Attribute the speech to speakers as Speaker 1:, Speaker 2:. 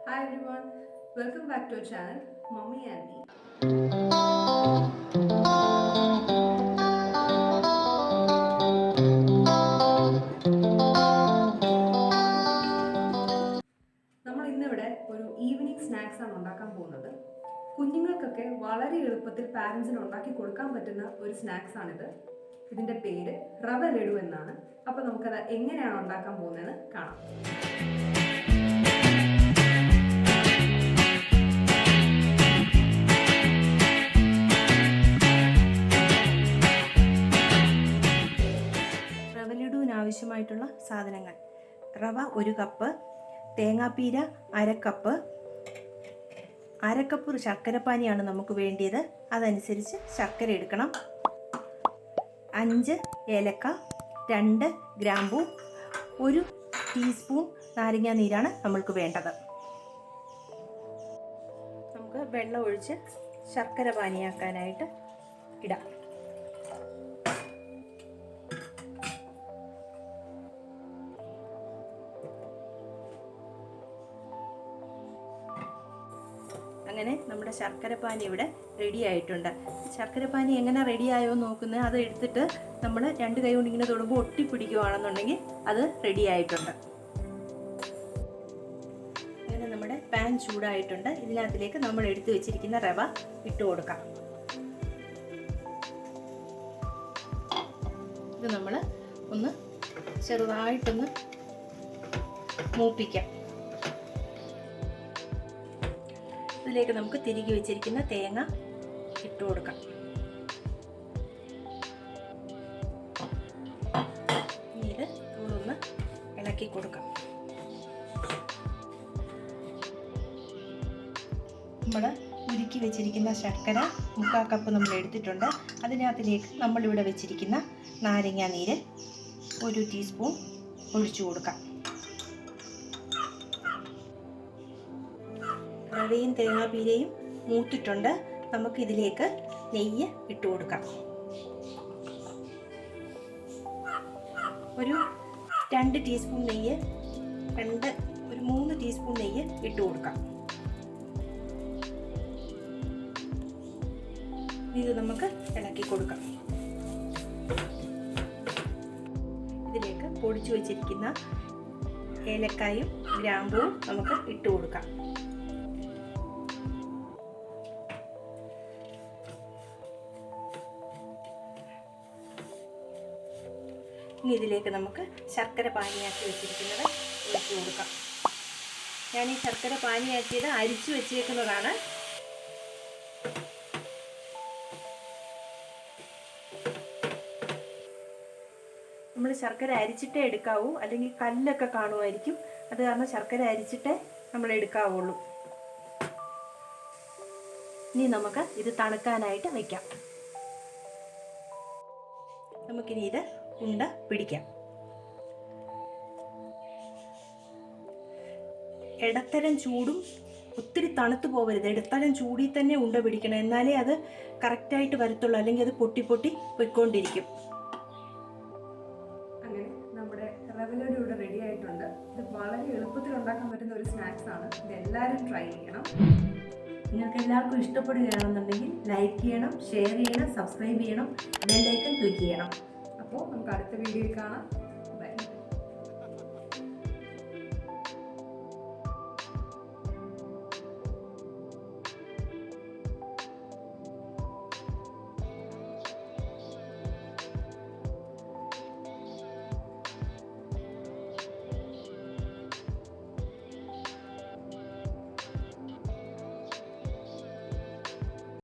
Speaker 1: Hi everyone, welcome back to our channel, Mommy and Me. നമ്മൾ ഇന്നിവിടെ ഒരു evening snacks ആണ് ഉണ്ടാക്കാൻ പോകുന്നത്. കുഞ്ഞുങ്ങൾക്കൊക്കെ വളരെ എളുപ്പത്തിൽ പാരൻസിന് ഉണ്ടാക്കി കൊടുക്കാൻ പറ്റുന്ന ഒരു സ്നാക്സ് ആണിത്. ഇതിന്റെ പേര് റവ ലഡു എന്നാണ്. അപ്പോൾ നമുക്കത് എങ്ങനെയാണ് ഉണ്ടാക്കാൻ പോകുന്നതെന്ന് കാണാം.
Speaker 2: ആവശ്യമായിട്ടുള്ള സാധനങ്ങൾ: റവ 1 കപ്പ്, തേങ്ങാപ്പീര അരക്കപ്പ്, അരക്കപ്പ് ശർക്കരപ്പാനിയാണ് നമുക്ക് വേണ്ടിയത്. അതനുസരിച്ച് ശർക്കര എടുക്കണം. 5 ഏലക്ക, 2 ഗ്രാമ്പൂ, 1 ടീസ്പൂൺ നാരങ്ങാ നീരാണ് നമ്മൾക്ക് വേണ്ടത്. നമുക്ക് വെള്ളം ഒഴിച്ച് ശർക്കര പാനിയാക്കാനായിട്ട് ഇടാം. അങ്ങനെ നമ്മുടെ ശർക്കരപ്പാനി ഇവിടെ റെഡി ആയിട്ടുണ്ട്. ശർക്കരപ്പാനി എങ്ങനെ റെഡിയായോ നോക്കുന്നത്, അത് എടുത്തിട്ട് നമ്മൾ 2 കൈ കൊണ്ട് ഇങ്ങനെ തൊടുമ്പോൾ ഒട്ടിപ്പിടിക്കുകയാണെന്നുണ്ടെങ്കിൽ അത് റെഡി ആയിട്ടുണ്ട്. അങ്ങനെ നമ്മുടെ പാൻ ചൂടായിട്ടുണ്ട്. ഇതിനകത്തിലേക്ക് നമ്മൾ എടുത്തു വെച്ചിരിക്കുന്ന റവ ഇട്ട് കൊടുക്കാം. ഇത് നമ്മൾ ഒന്ന് ചെറുതായിട്ടൊന്ന് മൂപ്പിക്കാം. ഇതിലേക്ക് നമുക്ക് തിരികെ വെച്ചിരിക്കുന്ന തേങ്ങ ഇട്ട് കൊടുക്കാം. ഇത് ഒന്ന് ഇളക്കി കൊടുക്കാം. നമ്മൾ ഉരുക്കി വെച്ചിരിക്കുന്ന ശർക്കര 3/4 കപ്പ് നമ്മൾ എടുത്തിട്ടുണ്ട്. അതിനകത്തിലേക്ക് നമ്മളിവിടെ വെച്ചിരിക്കുന്ന നാരങ്ങാ നീര് 1 ടീസ്പൂൺ ഒഴിച്ചു കൊടുക്കാം. റവയും തേങ്ങാപ്പീരയും മൂത്തിട്ടുണ്ട്. നമുക്ക് ഇതിലേക്ക് നെയ്യ് ഇട്ട് കൊടുക്കാം. ഒരു 2 ടീസ്പൂൺ നെയ്യ്, ഒരു 3 ടീസ്പൂൺ നെയ്യ് ഇട്ട് കൊടുക്കാം. ഇത് നമുക്ക് ഇളക്കി കൊടുക്കാം. ഇതിലേക്ക് പൊടിച്ചു വെച്ചിരിക്കുന്ന ഏലക്കായും ഗ്രാമ്പൂവും നമുക്ക് ഇട്ട് കൊടുക്കാം. ഇനി ഇതിലേക്ക് നമുക്ക് ശർക്കര പാനിയാക്കി വെച്ചിരിക്കുന്നത് ഒഴിച്ചു കൊടുക്കാം. ഞാൻ ഈ ശർക്കര പാനിയാക്കിയത് അരിച്ചു വെച്ചേക്കുന്നതാണ്. നമ്മൾ ശർക്കര അരിച്ചിട്ടേ എടുക്കാവൂ, അല്ലെങ്കിൽ കല്ലൊക്കെ കാണുമായിരിക്കും. അത് കാരണം ശർക്കര അരിച്ചിട്ടേ നമ്മൾ എടുക്കാവുള്ളൂ. ഇനി നമുക്ക് ഇത് തണുക്കാനായിട്ട് വയ്ക്കാം. നമുക്കിനി ഇത് ഉണ്ട പിടിക്കാം. ഇടത്തരം ചൂടും ഒത്തിരി തണുത്തു പോകരുത്. ഇടത്തരം ചൂടിൽ തന്നെ ഉണ്ട പിടിക്കണം, എന്നാലേ അത് കറക്റ്റായിട്ട് വരത്തുള്ളൂ. അല്ലെങ്കിൽ അത് പൊട്ടി പൊട്ടി പോയിക്കൊണ്ടിരിക്കും.
Speaker 1: അങ്ങനെ നമ്മുടെ റവ ലഡു ഇവിടെ റെഡി ആയിട്ടുണ്ട്. ഇത് വളരെ എളുപ്പത്തിൽ ഉണ്ടാക്കാൻ പറ്റുന്ന ഒരു സ്നാക്സ് ആണ്. ഇത് എല്ലാവരും ട്രൈ ചെയ്യണം.
Speaker 2: നിങ്ങൾക്ക് എല്ലാവർക്കും ഇഷ്ടപ്പെടുകയാണെന്നുണ്ടെങ്കിൽ ലൈക്ക് ചെയ്യണം, ഷെയർ ചെയ്യണം, സബ്സ്ക്രൈബ് ചെയ്യണം, ബെൽ ഐക്കൺ ക്ലിക്ക് ചെയ്യണം.
Speaker 1: അപ്പോൾ നമുക്ക് അടുത്ത വീഡിയോയിൽ കാണാം.